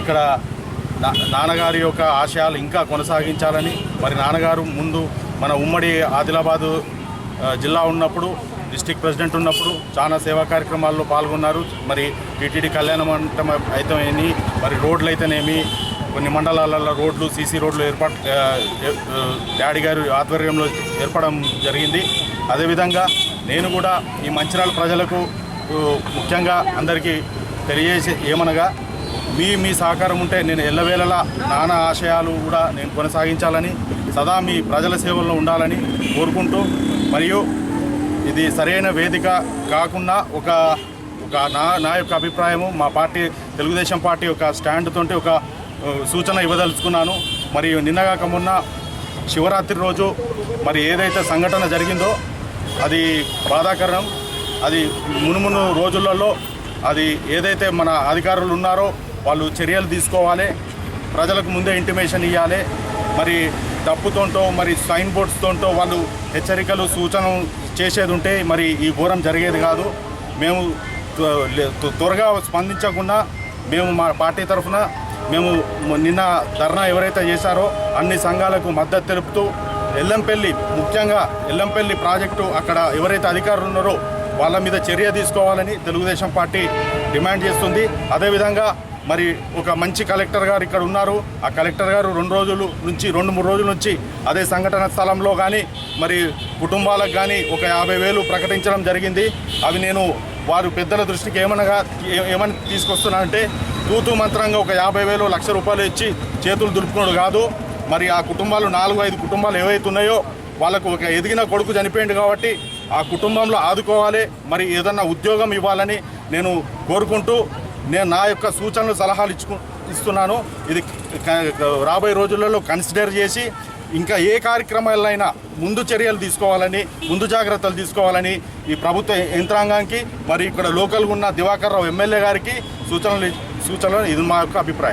ఇక్కడ నాన్నగారి యొక్క ఆశయాలు ఇంకా కొనసాగించాలని, మరి నాన్నగారు ముందు మన ఉమ్మడి ఆదిలాబాదు జిల్లా ఉన్నప్పుడు, డిస్ట్రిక్ట్ ప్రెసిడెంట్ ఉన్నప్పుడు చాలా సేవా కార్యక్రమాల్లో పాల్గొన్నారు. మరి టీటీడీ కళ్యాణ మంటపం అయితేనేమి, మరి రోడ్లు అయితేనేమి, కొన్ని మండలాలలో రోడ్లు, సీసీ రోడ్లు డాడీ గారి ఆధ్వర్యంలో ఏర్పడడం జరిగింది. అదేవిధంగా నేను కూడా ఈ మంచిర్యాల ప్రజలకు ముఖ్యంగా అందరికీ తెలియజేసే ఏమనగా, మీ సహకారం ఉంటే నేను ఎల్లవేళలా నాన్న ఆశయాలు కూడా నేను కొనసాగించాలని, సదా మీ ప్రజల సేవల్లో ఉండాలని కోరుకుంటూ, మరియు ఇది సరైన వేదిక కాకుండా ఒక నా యొక్క అభిప్రాయము, మా పార్టీ తెలుగుదేశం పార్టీ యొక్క స్టాండ్ తోటి ఒక సూచన ఇవ్వదలుచుకున్నాను. మరియు నిన్నగాక మొన్న శివరాత్రి రోజు మరి ఏదైతే సంఘటన జరిగిందో అది బాధాకరం. అది మునుమును రోజులలో అది ఏదైతే మన అధికారులు ఉన్నారో వాళ్ళు చర్యలు తీసుకోవాలి, ప్రజలకు ముందే ఇంటిమేషన్ ఇవ్వాలి. మరి డప్పుతోంటో మరి సైన్ బోర్డ్స్తోంటో వాళ్ళు హెచ్చరికలు సూచనలు చేసేది ఉంటే మరి ఈ ఘోరం జరిగేది కాదు. మేము త్వరగా స్పందించకుండా మేము మా పార్టీ తరఫున మేము నిన్న ధర్నా ఎవరైతే చేశారో అన్ని సంఘాలకు మద్దతు తెలుపుతూ, ఎల్లంపల్లి ముఖ్యంగా ఎల్లంపల్లి ప్రాజెక్టు అక్కడ ఎవరైతే అధికారులు ఉన్నారో వాళ్ళ మీద చర్య తీసుకోవాలని తెలుగుదేశం పార్టీ డిమాండ్ చేస్తుంది. అదేవిధంగా మరి ఒక మంచి కలెక్టర్ గారు ఇక్కడ ఉన్నారు. ఆ కలెక్టర్ గారు 2-3 రోజుల నుంచి అదే సంఘటన స్థలంలో కానీ మరి కుటుంబాలకు కానీ ఒక 50,000 ప్రకటించడం జరిగింది. అవి నేను వారు పెద్దల దృష్టికి ఏమని తీసుకొస్తున్నానంటే, తూతూ మంత్రంగా ఒక 50,000 1,00,000 రూపాయలు ఇచ్చి చేతులు దులుపుకోడు కాదు. మరి ఆ కుటుంబాలు 4-5 కుటుంబాలు ఏవైతే ఉన్నాయో వాళ్ళకు ఒక ఎదిగిన కొడుకు చనిపోయింది కాబట్టి ఆ కుటుంబంలో ఆదుకోవాలి, మరి ఏదన్నా ఉద్యోగం ఇవ్వాలని నేను కోరుకుంటూ నేను నా యొక్క సూచనలు సలహాలు ఇస్తున్నాను. ఇది రాబోయే రోజులలో కన్సిడర్ చేసి ఇంకా ఏ కార్యక్రమాలైనా ముందు చర్యలు తీసుకోవాలని, ముందు జాగ్రత్తలు తీసుకోవాలని ఈ ప్రభుత్వ యంత్రాంగానికి మరి ఇక్కడ లోకల్గా ఉన్న దివాకర్ రావు ఎమ్మెల్యే గారికి సూచనలు ఇది మా యొక్క అభిప్రాయం.